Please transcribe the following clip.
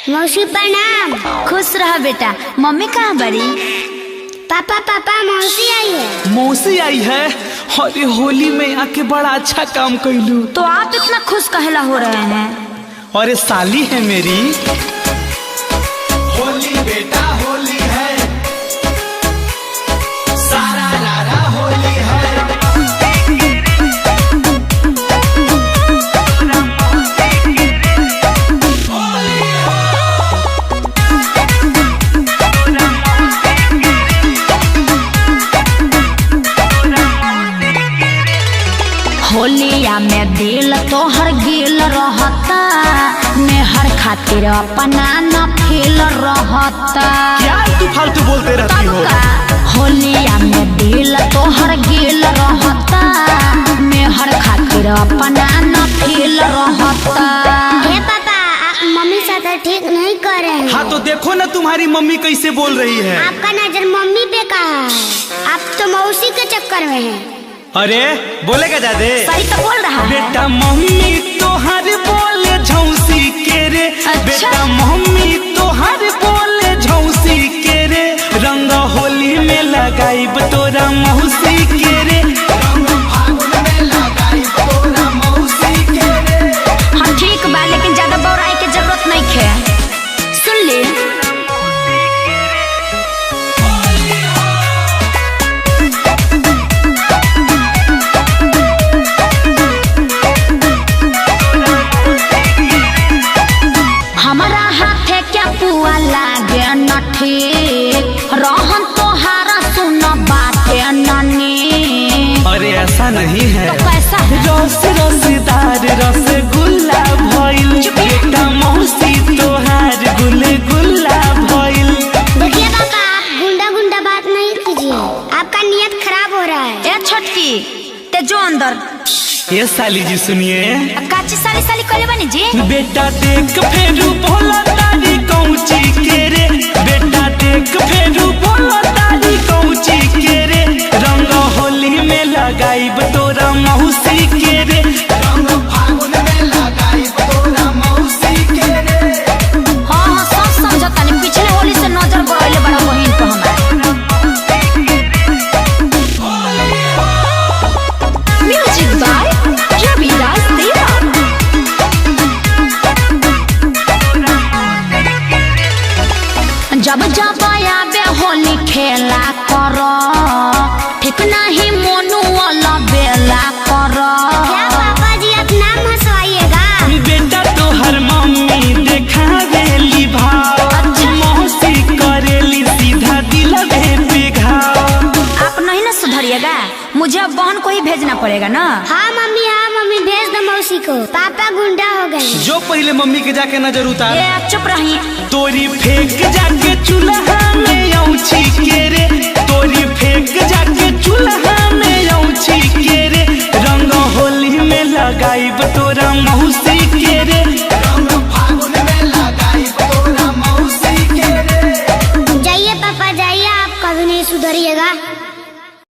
मौसी प्रणाम। खुश रह बेटा। मम्मी कहाँ बड़ी? पापा पापा मौसी आई है। मौसी आई है? अरे होली में आके बड़ा अच्छा काम कैलू। तो आप इतना खुश कहला हो रहे हैं? अरे साली है मेरी। होली बेटा होली है, सारा रारा होली है। होलिया में दिल तोहर गिल रहता, मेहर खातिर अपना न फील रहता। क्या तू फालतू बोलते रहती हो? होलिया में दिल तोहर गिल रहता, मेहर खातिर अपना न फील रहता। हे पापा आप मम्मी साथ ठीक नहीं कर रहे हैं। हाँ तो देखो ना तुम्हारी मम्मी कैसे बोल रही है। आपका नजर मम्मी पे कहाँ है? आप तो मौसी के चक्कर में हैं। अरे बोलेगा जादे? सही तो बोल रहा है। बेटा मम्मी तोहर बोले झौसी के रे। अच्छा? बेटा मम्मी तोहर बोले झौसी के रे। रंग होली में लगाइब तोरा मौसी के रे। रंग फागुन में लगाई तोरा मौसी के रे। हाँ ठीक बा, लेकिन ज्यादा बौराई के जरूरत नहीं है। सुन ले। हमारा हाथे क्या पुआ लागे न ठीक, रहन तोहारा सुन बाटे ननी। अरे ऐसा नहीं है। तो कैसा है? रस रसदार रसगुल्ला भइल। बेटा मौसी तोहार गुलगुल्ला भइल। देखिए पापा आप गुंडा गुंडा बात नहीं कीजिए, आपका नियत खराब हो रहा है। ए छोटकी ते जो अंदर। ये साली जी सुनिए। काची साली साली कहले बानी जी। बेटा देख फेरू भोला तारी कौची के रे। बेटा देख फेरू भोला तारी कौची के रे। रंग होली में लगाइब तोरा मौसी के रे। रंग फागुन में लगाई तोरा मौसी के रे। हाँ हाँ सब समझता नहीं, पिछले होली से नजर गड़ाइले बड़ा बहिन को हमारा। म्यूजिक बाय रविराज देवा। जब जब आवे होली खेला करो, ठीक नहीं मोनू वाला बेला करो। क्या पापा जी आप नाम हंसवाइएगा? बेटा तोहर मम्मी देखावेली भाव। मौसी करेली सीधा दिल पे घाव। आप नहीं ना सुधरिएगा, मुझे अब बहन को ही भेजना पड़ेगा ना। हाँ मम्मी भेज दो मौसी को। पापा गुंडा हो गए। जो पहले मम्मी के जाके नजर उतार। ए चुप रही। तोरी फेंक जाके चूल्हा में औछी के रे। तोरी फेंक जाके चूल्हा में औछी के रे। रंग होली में लगाइब तोरा मौसी के रे।